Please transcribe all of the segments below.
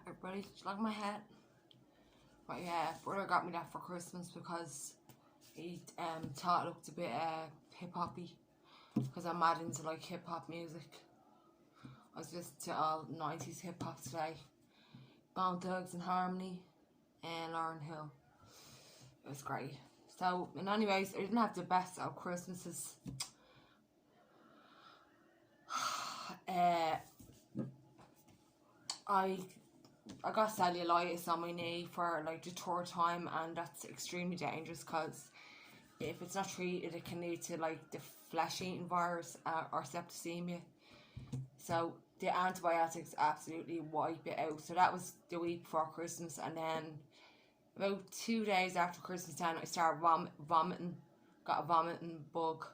Everybody, do you like my hat? But yeah, brother got me that for Christmas because he thought it looked a bit hip hoppy, because I'm mad into like hip hop music. I was listening to all 90s hip hop today. Bone Thugs and Harmony and Lauryn Hill. It was great. So, in anyways, I didn't have the best of Christmases. I got cellulitis on my knee for like the third time, and that's extremely dangerous because if it's not treated, it can lead to like the flesh-eating virus or septicemia. So the antibiotics absolutely wipe it out. So that was the week before Christmas, and then about 2 days after Christmas then I started vomiting, got a vomiting bug,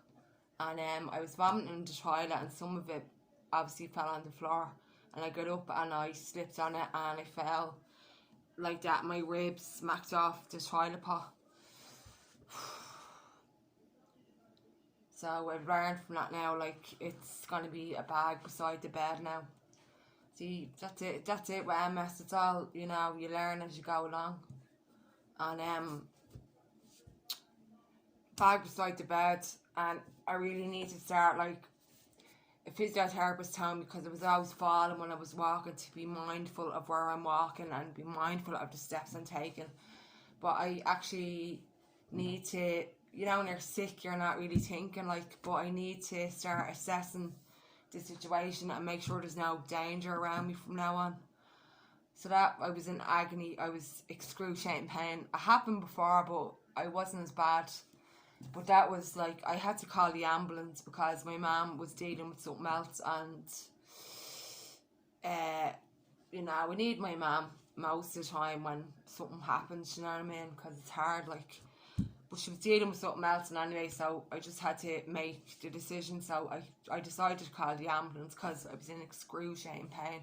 and I was vomiting in the toilet, and some of it obviously fell on the floor, and I got up and I slipped on it and I fell like that. My ribs smacked off the toilet pot. So I've learned from that now, like, it's gonna be a bag beside the bed now. See, that's it with MS. It's all, you know, you learn as you go along. And bag beside the bed, and I really need to start, like, a physiotherapist told me, because I was always falling when I was walking, to be mindful of where I'm walking and be mindful of the steps I'm taking. But I actually need to, you know, when you're sick, you're not really thinking, like, but I need to start assessing the situation and make sure there's no danger around me from now on. So that, I was in agony, I was excruciating pain. It happened before, but I wasn't as bad. But that was like, I had to call the ambulance because my mum was dealing with something else, and you know, we need my mum most of the time when something happens, you know what I mean, because it's hard, like. But she was dealing with something else, and anyway, so I just had to make the decision. So I decided to call the ambulance because I was in excruciating pain,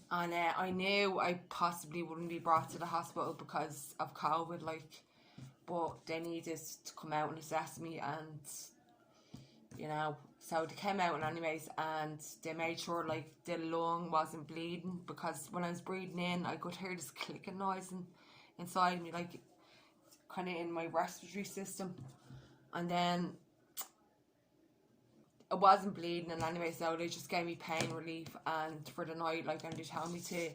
and I knew I possibly wouldn't be brought to the hospital because of COVID, like. But they needed to come out and assess me, and you know, so they came out, and anyways, and they made sure like the lung wasn't bleeding, because when I was breathing in, I could hear this clicking noise inside me, like kind of in my respiratory system, and then it wasn't bleeding, and anyway, so they just gave me pain relief and for the night, like, and they told me to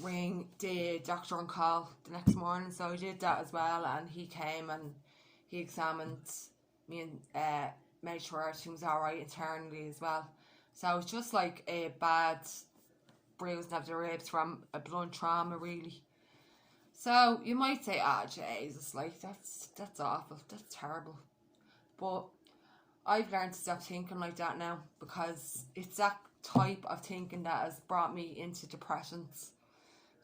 ring the doctor on call the next morning. So I did that as well, and he came and he examined me and made sure everything was alright internally as well. So it's just like a bad bruising of the ribs from a blunt trauma, really. So you might say, Jesus, like, that's awful, that's terrible. But I've learned to stop thinking like that now, because it's that type of thinking that has brought me into depressions.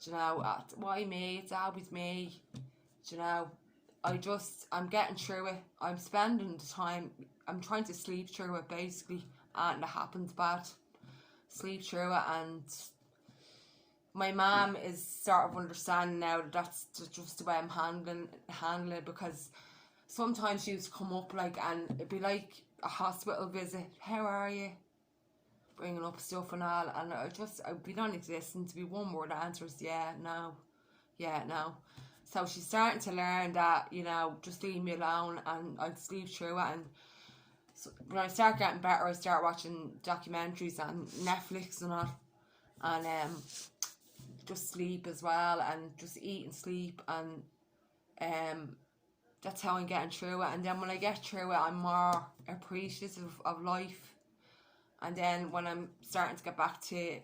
Do you know, why me? It's always me. Do you know, I'm getting through it. I'm spending the time, I'm trying to sleep through it basically, and it happens bad. Sleep through it, and my mum is sort of understanding now that that's just the way I'm handling it, because sometimes she used to come up, like, and it'd be like a hospital visit. How are you? Bringing up stuff and all, and I'd be non-existent. To be one word answers, yeah, no. So she's starting to learn that, you know, just leave me alone and I'd sleep through it. And so when I start getting better, I start watching documentaries on Netflix and all, and just sleep as well, and just eat and sleep, and that's how I'm getting through it. And then when I get through it, I'm more appreciative of life. And then when I'm starting to get back to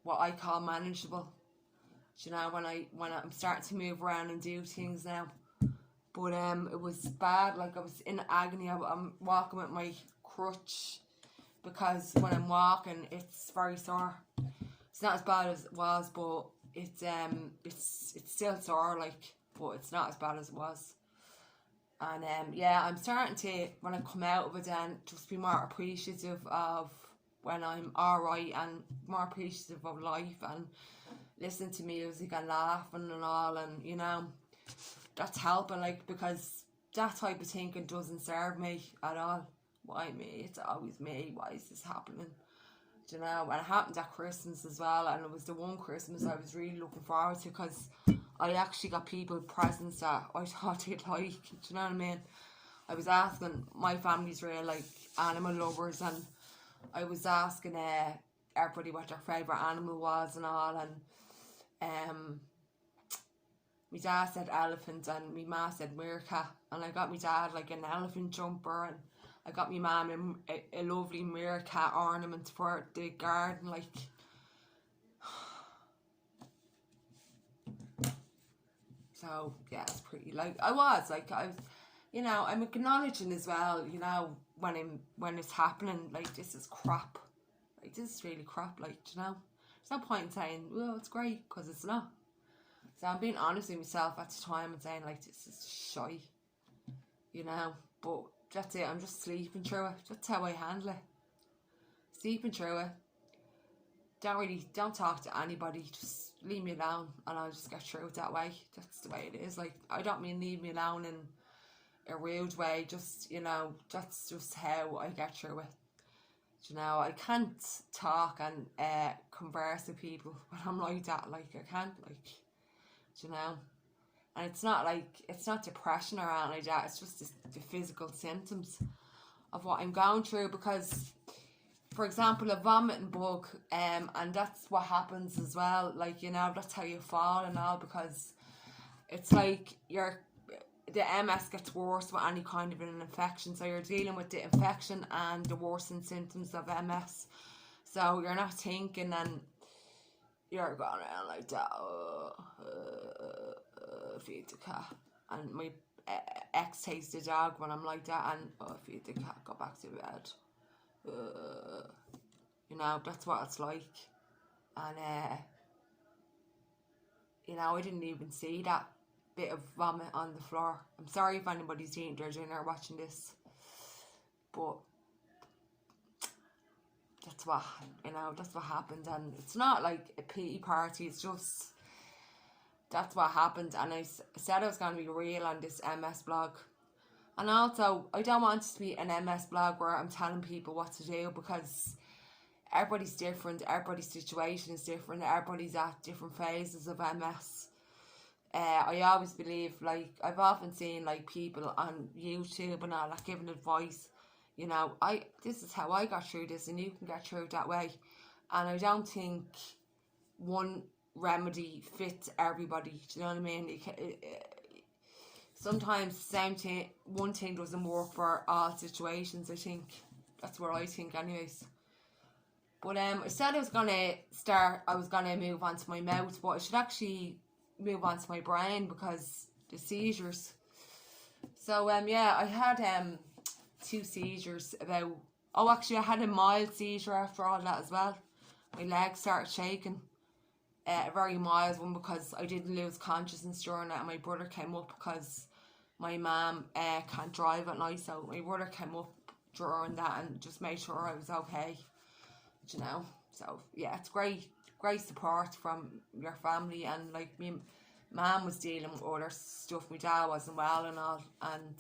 what I call manageable, you know, when I'm starting to move around and do things now. But it was bad, like, I was in agony. I'm walking with my crutch, because when I'm walking, it's very sore. It's not as bad as it was, but it's still sore, like, but it's not as bad as it was. And yeah, I'm starting to, when I come out of it, then just be more appreciative of when I'm alright, and more appreciative of life, and listening to music and laughing and all, and you know, that's helping, like, because that type of thinking doesn't serve me at all. Why me? It's always me. Why is this happening? you know, and it happened at Christmas as well, and it was the one Christmas I was really looking forward to, because I actually got people presents that I thought they'd like, do you know what I mean? I was asking, my family's real, like, animal lovers, and I was asking everybody what their favourite animal was and all, and my dad said elephant, and my ma said meerkat, and I got my dad like an elephant jumper, and I got my mum a lovely meerkat ornament for the garden, like. So yeah, it's pretty, like, I was you know, I'm acknowledging as well, you know, when it's happening, like, this is crap, like, this is really crap, like, you know, there's no point in saying, well, it's great, because it's not. So I'm being honest with myself at the time and saying, like, this is shy, you know, but that's it, I'm just sleeping through it. That's how I handle it. Sleeping through it. Don't talk to anybody, just leave me alone, and I'll just get through it that way. That's the way it is. Like, I don't mean leave me alone in a rude way, just, you know, that's just how I get through it. You know, I can't talk and converse with people when I'm like that, like, I can't, like, you know. And it's not depression or anything like that, it's just the physical symptoms of what I'm going through, because, for example, a vomiting bug, and that's what happens as well, like, you know, that's how you fall and all, because it's like the MS gets worse with any kind of an infection, so you're dealing with the infection and the worsening symptoms of MS, so you're not thinking, and you're going around like that, feed the cat, and my ex takes the dog when I'm like that, and feed the cat, go back to bed, you know, that's what it's like. And you know, I didn't even see that bit of vomit on the floor. I'm sorry if anybody's eating their dinner watching this, but that's what, you know, that's what happened. And it's not like a pity party, it's just, that's what happened. And I said I was going to be real on this MS blog. And also, I don't want it to be an MS blog where I'm telling people what to do, because everybody's different, everybody's situation is different, everybody's at different phases of MS. I always believe, like, I've often seen, like, people on YouTube and all that giving advice, you know, this is how I got through this, and you can get through it that way. And I don't think one remedy fits everybody, do you know what I mean? Sometimes the same thing, one thing doesn't work for all situations, I think. That's what I think anyways. But I said I was going to move on to my mouth, but I should actually move on to my brain, because the seizures. So yeah, I had 2 seizures actually I had a mild seizure after all that as well. My legs started shaking. A very mild one, because I didn't lose consciousness during it, and my brother came up, because my mum can't drive at night, so my brother came up during that and just made sure I was okay, you know. So yeah, it's great support from your family, and like, me mum was dealing with other stuff, my dad wasn't well and all, and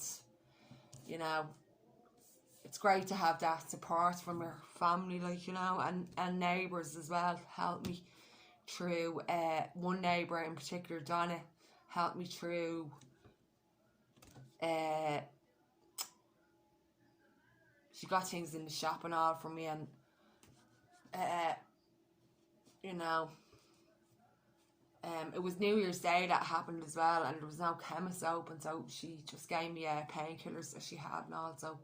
you know, it's great to have that support from your family, like, you know, and neighbours as well helped me through. One neighbour in particular, Donna, helped me through. She got things in the shop and all for me, and you know, it was New Year's Day that happened as well, and there was no chemist open, so she just gave me painkillers that she had and all, so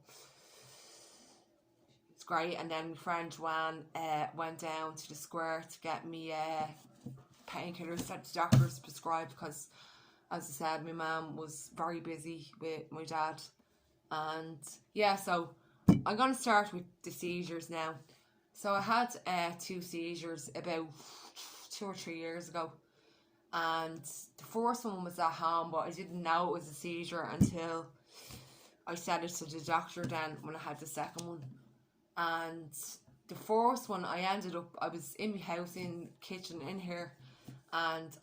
it's great. And then my friend Joanne went down to the square to get me painkillers that the doctors prescribed, because, as I said, my mum was very busy with my dad. And yeah, so I'm going to start with the seizures now. So I had 2 seizures about 2 or 3 years ago, and the first one was at home, but I didn't know it was a seizure until I said it to the doctor then when I had the second one. And the first one, I was in my house, in the kitchen in here, and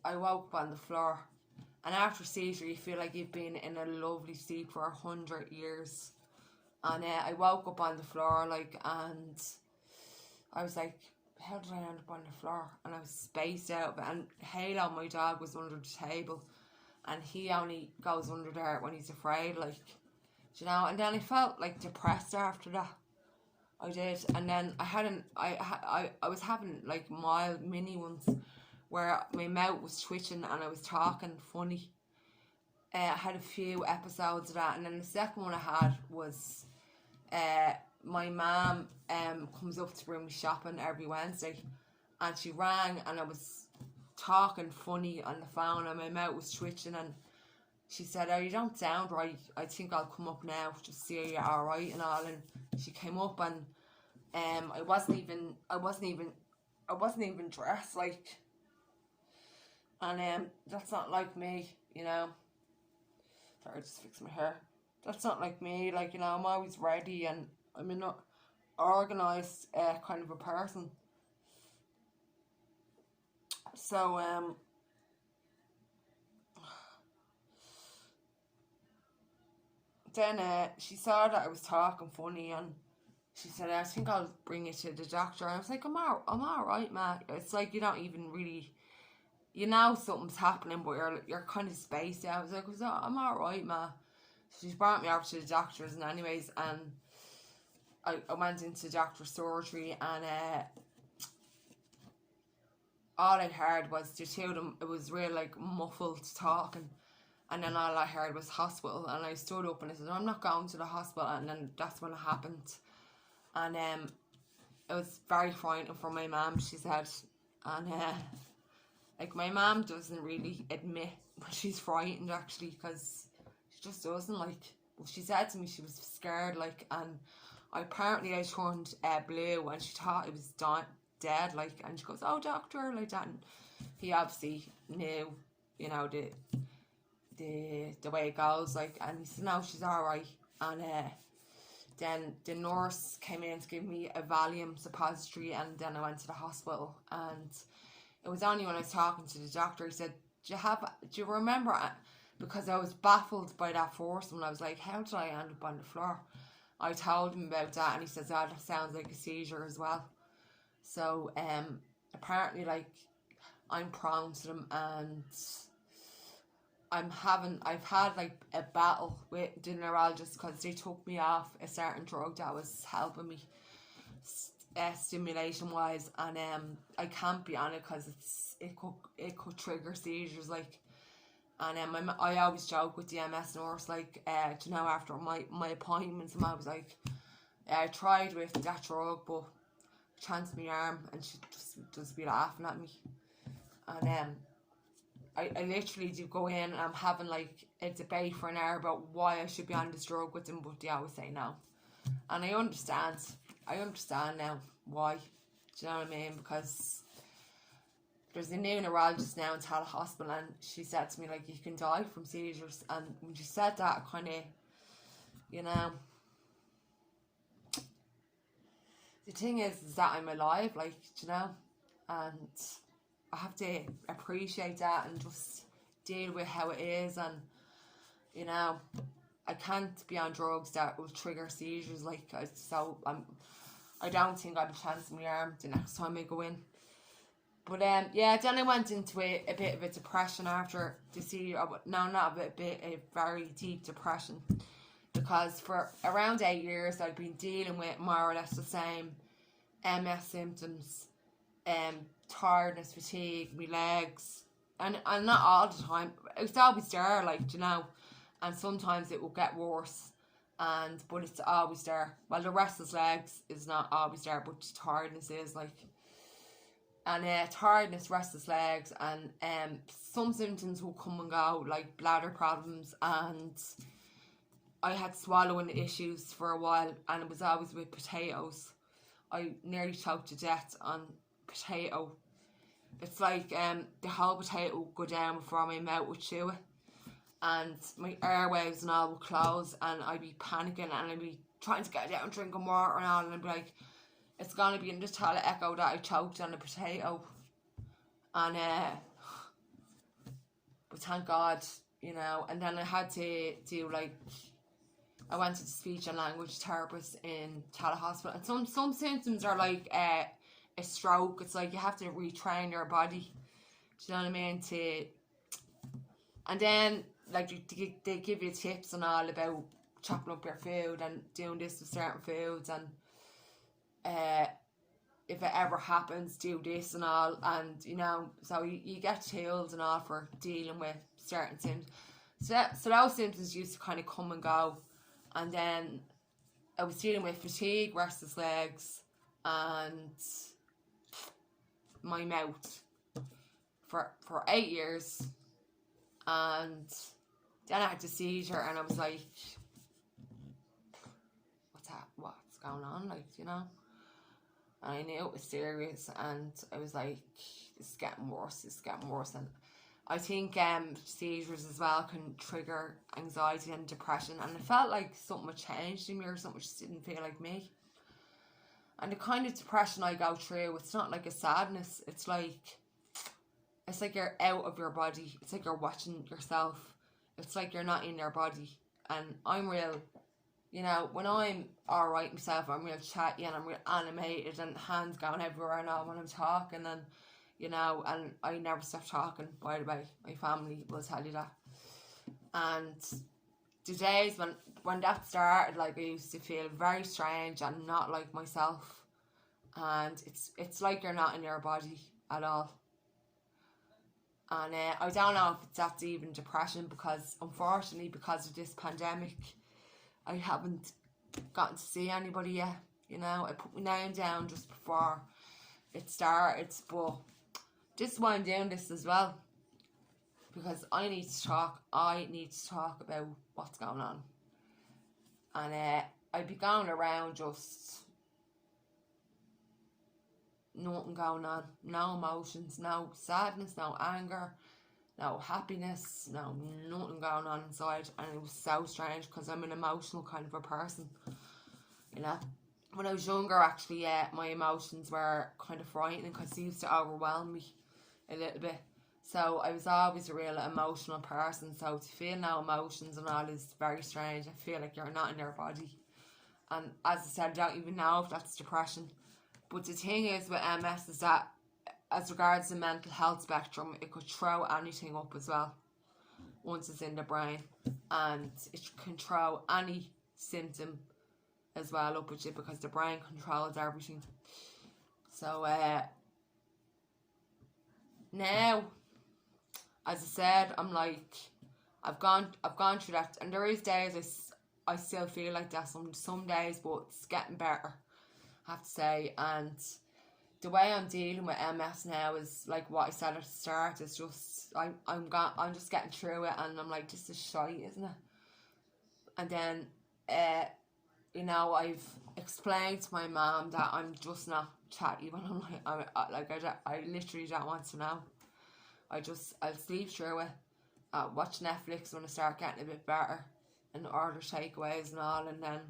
I woke up on the floor. And after seizure, you feel like you've been in a lovely sleep for 100 years. And I woke up on the floor, like, and I was like, how did I end up on the floor? And I was spaced out. And Halo, my dog, was under the table, and he only goes under there when he's afraid, like, you know. And then I felt like depressed after that. I did. And then I was having like mild mini ones where my mouth was twitching and I was talking funny. I had a few episodes of that. And then the second one I had was my mum comes up to bring me shopping every Wednesday, and she rang and I was talking funny on the phone and my mouth was twitching, and she said, "Oh, you don't sound right. I think I'll come up now just to see you're alright and all." And she came up, and I wasn't even dressed, like, and that's not like me, you know. Sorry, I just fixed my hair. That's not like me, like, you know. I'm always ready, and I'm a not organised kind of a person. So then she saw that I was talking funny, and she said, "I think I'll bring you to the doctor." And I was like, I'm alright, man. It's like you don't even really, you know, something's happening, but you're kind of spaced out. I was like, I'm alright, man. She's brought me over to the doctors, and anyways, and I went into doctor's surgery, and all I heard was the two of them. It was real like muffled talking, and then all I heard was hospital. And I stood up and I said, "I'm not going to the hospital." And then that's when it happened, and it was very frightening for my mum. She said, and like my mum doesn't really admit when she's frightened, actually, because she just doesn't, like. Well, she said to me she was scared, like, and apparently I turned blue, and she thought it was dead, like, and she goes, "Oh, doctor," like that, and he obviously knew, you know, the way it goes, like, and he said, "No, she's alright." And then the nurse came in to give me a Valium suppository, and then I went to the hospital. And it was only when I was talking to the doctor, he said, do you remember?" Because I was baffled by that first one. I was like, how did I end up on the floor? I told him about that, and he says, "Oh, that sounds like a seizure as well." So apparently, like, I'm prone to them, and I've had like a battle with the neurologist because they took me off a certain drug that was helping me stimulation wise, and I can't be on it because it could trigger seizures, like. And I always joke with the MS nurse, like, you know, after my appointments, and I was like, I tried with that drug, but chanced my arm, and she just be laughing at me. And I literally do go in, and I'm having like a debate for an hour about why I should be on this drug with them, but they always say no. And I understand now why. Do you know what I mean? Because there's a new neurologist now in Tala Hospital, and she said to me, like, you can die from seizures. And when she said that, kind of, you know, the thing is that I'm alive, like, you know, and I have to appreciate that and just deal with how it is. And, you know, I can't be on drugs that will trigger seizures, like, so I don't think I'll chance my arm the next time I go in. But yeah, then I went into a bit of a depression after the seizure. No, not a bit, a very deep depression, because for around 8 years I'd been dealing with more or less the same MS symptoms, tiredness, fatigue, my legs, and not all the time. It was always there, like, you know, and sometimes it will get worse, but it's always there. Well, the restless legs is not always there, but tiredness is, like. And tiredness, restless legs, and some symptoms will come and go, like bladder problems, and I had swallowing issues for a while, and it was always with potatoes. I nearly choked to death on potato. It's like the whole potato would go down before my mouth would chew it, and my airwaves and all would close, and I'd be panicking, and I'd be trying to get down, drinking water and all, and I'd be like, it's gonna be in this toilet echo that I choked on a potato. And but thank God, you know. And then I had to do, like, I went to the speech and language therapist in Tala Hospital, and some symptoms are like a stroke. It's like you have to retrain your body. Do you know what I mean? And then like they give you tips and all about chopping up your food and doing this with certain foods, and if it ever happens, do this and all. And so you get tools and all for dealing with certain symptoms. So those symptoms used to kind of come and go, and then I was dealing with fatigue, restless legs, and my mouth for 8 years. And then I had the seizure, and I was like, what's going on, like, And I knew it was serious, and I was like, this is getting worse. And I think seizures as well can trigger anxiety and depression, and it felt like something had changed in me, or something just didn't feel like me. And the kind of depression I go through, it's not like a sadness, it's like you're out of your body. It's like you're watching yourself. It's like you're not in your body. And I'm real, when I'm alright myself, I'm real chatty and I'm real animated and hands going everywhere and all when I'm talking, and and I never stop talking, by the way. My family will tell you that. And the days when that started, like, I used to feel very strange and not like myself. And it's like you're not in your body at all. And I don't know if that's even depression, because unfortunately, because of this pandemic, I haven't gotten to see anybody yet. I put my name down just before it started, but this is why I'm doing this as well, because I need to talk about what's going on. And I'd be going around just nothing going on, no emotions, no sadness, no anger, no happiness, nothing going on inside. And it was so strange, because I'm an emotional kind of a person. When I was younger, actually, my emotions were kind of frightening, because they used to overwhelm me a little bit. So I was always a real emotional person. So to feel no emotions and all is very strange. I feel like you're not in your body. And as I said, I don't even know if that's depression. But the thing is with MS is that, as regards the mental health spectrum, it could throw anything up as well once it's in the brain. And it can throw any symptom as well up with you, because the brain controls everything. So now, as I said, I'm like, I've gone through that, and there is days I still feel like that some days, but it's getting better, I have to say. And the way I'm dealing with MS now is like what I said at the start. It's just I'm just getting through it, and I'm like, this is shite, isn't it? And then I've explained to my mum that I'm just not chatty when I literally don't want to know. I'll sleep through it, watch Netflix when I start getting a bit better, and order takeaways and all. And then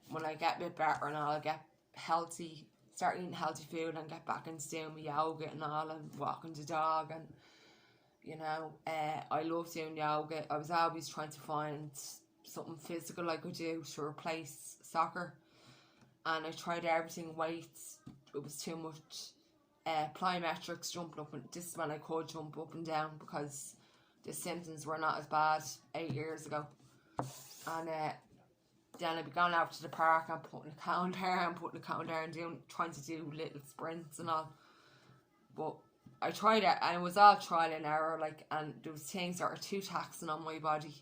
when I get a bit better and all, I'll get healthy, start eating healthy food, and get back into doing my yoga and all, and walking the dog. And I love doing yoga. I was always trying to find something physical I could do to replace soccer, and I tried everything. Weights, it was too much. Plyometrics, jumping up, and this is when I could jump up and down, because the symptoms were not as bad 8 years ago. And then I'd be going out to the park and putting a count there and trying to do little sprints and all. But I tried it, and it was all trial and error, like, and there was things that were too taxing on my body.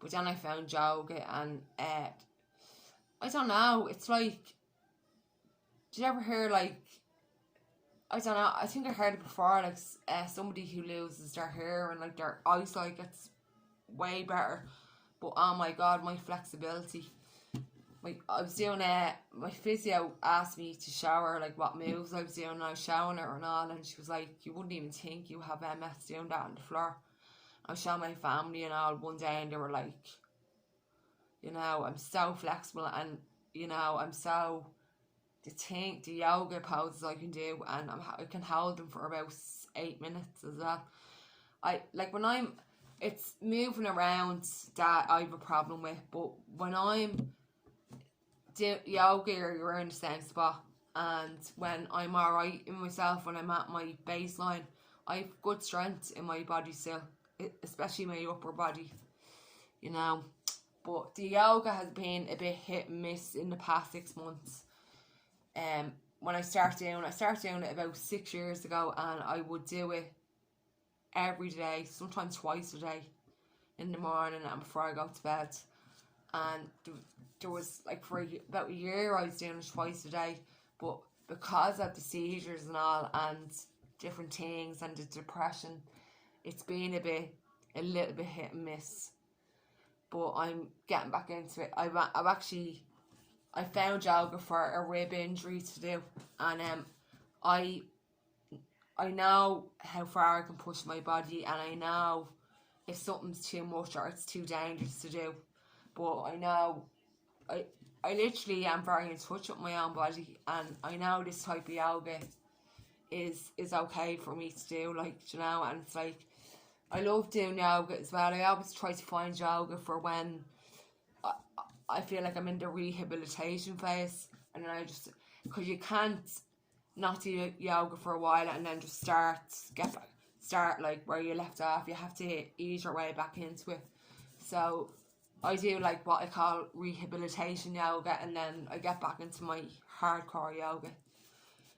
But then I found yoga, and I don't know, it's like, did you ever hear, like, I don't know, I think I heard it before, like, somebody who loses their hair and, like, their eyesight gets way better. But oh my god, my flexibility. I was doing my physio asked me to show her, like, what moves I was doing, and I was showing her and all, and she was like, you wouldn't even think you have MS doing that on the floor. I was showing my family and all one day, and they were like, I'm so flexible, and I'm so, the yoga poses I can do, and I can hold them for about 8 minutes as well. It's moving around that I have a problem with, but when I'm do yoga, you're in the same spot, And when I'm alright in myself, when I'm at my baseline, I have good strength in my body still, especially my upper body, you know. But the yoga has been a bit hit and miss in the past 6 months. When I started doing it about 6 years ago, and I would do it every day, sometimes twice a day, in the morning and before I go to bed. And there was like for about a year I was doing it twice a day, but because of the seizures and all and different things and the depression, it's been a little bit hit and miss. But I'm getting back into it. I found yoga for a rib injury to do, and I know how far I can push my body, and I know if something's too much or it's too dangerous to do. But I know I literally am very in touch with my own body, and I know this type of yoga is okay for me to do, like, you know. And it's like, I love doing yoga as well. I always try to find yoga for when I feel like I'm in the rehabilitation phase, and then because you can't not do yoga for a while and then just start like where you left off. You have to ease your way back into it. So I do like what I call rehabilitation yoga, and then I get back into my hardcore yoga.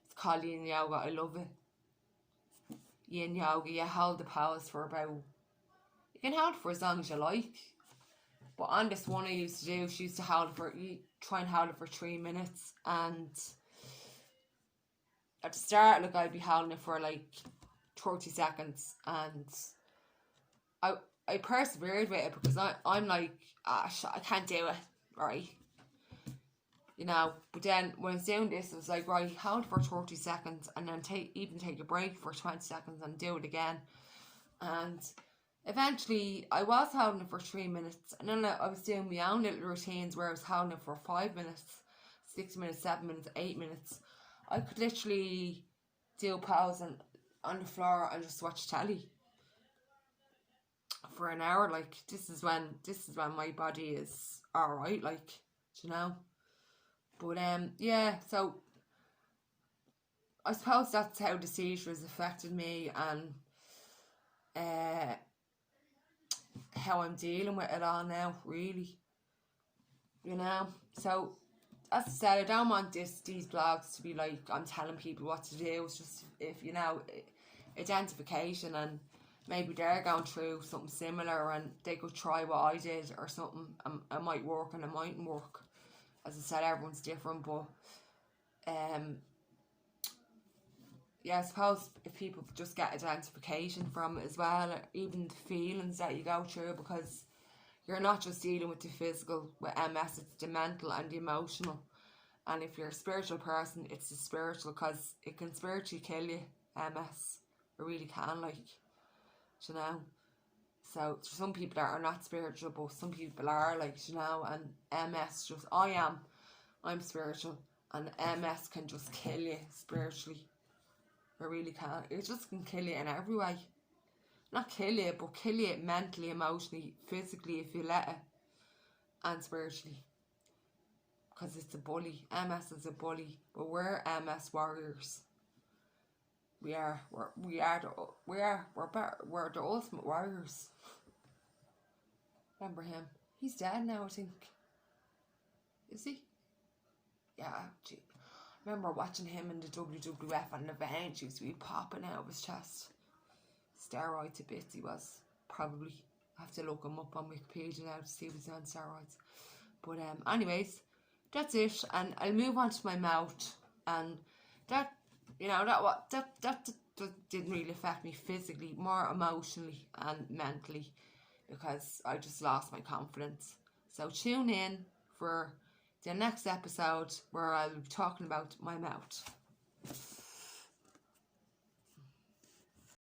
It's called yin yoga. I love it. Yin yoga, you hold the pose for you can hold it for as long as you like. But on this one I used to do, she used to try and hold it for 3 minutes, and at the start, like, I'd be holding it for like 30 seconds, and I persevered with it because I'm like, I can't do it, right? You know. But then when I was doing this, it was like, right, hold for 30 seconds and then take a break for 20 seconds and do it again. And eventually I was holding it for 3 minutes, and then I was doing my own little routines where I was holding it for 5 minutes, 6 minutes, 7 minutes, 8 minutes. I could literally do a pause on the floor and just watch telly for an hour. Like, this is when my body is alright, like, you know. But yeah, so I suppose that's how the seizures affected me, and how I'm dealing with it all now, really, you know. So as I said, I don't want these blogs to be like I'm telling people what to do. It's just, if you know, identification, and maybe they're going through something similar and they could try what I did or something. It might work and it mightn't work. As I said, everyone's different, but yeah, I suppose if people just get identification from it as well, even the feelings that you go through, because you're not just dealing with the physical with MS, it's the mental and the emotional. And if you're a spiritual person, it's the spiritual, because it can spiritually kill you, MS. It really can, like, you know. So there's some people that are not spiritual, but some people are, like, you know. And MS just, I'm spiritual, and MS can just kill you spiritually. It really can. It just can kill you in every way. Not kill you, but kill you mentally, emotionally, physically, if you let it, and spiritually. Because it's a bully. MS is a bully, but we're MS warriors. We're the ultimate warriors. Remember him? He's dead now, I think. Is he? Yeah, gee. I remember watching him in the WWF, and the veins used to be popping out of his chest. Steroid to bits he was, probably. I have to look him up on Wikipedia now to see if he's on steroids. But anyways, that's it, and I'll move on to my mouth. And that, you know, that didn't really affect me physically, more emotionally and mentally, because I just lost my confidence. So tune in for the next episode where I'll be talking about my mouth.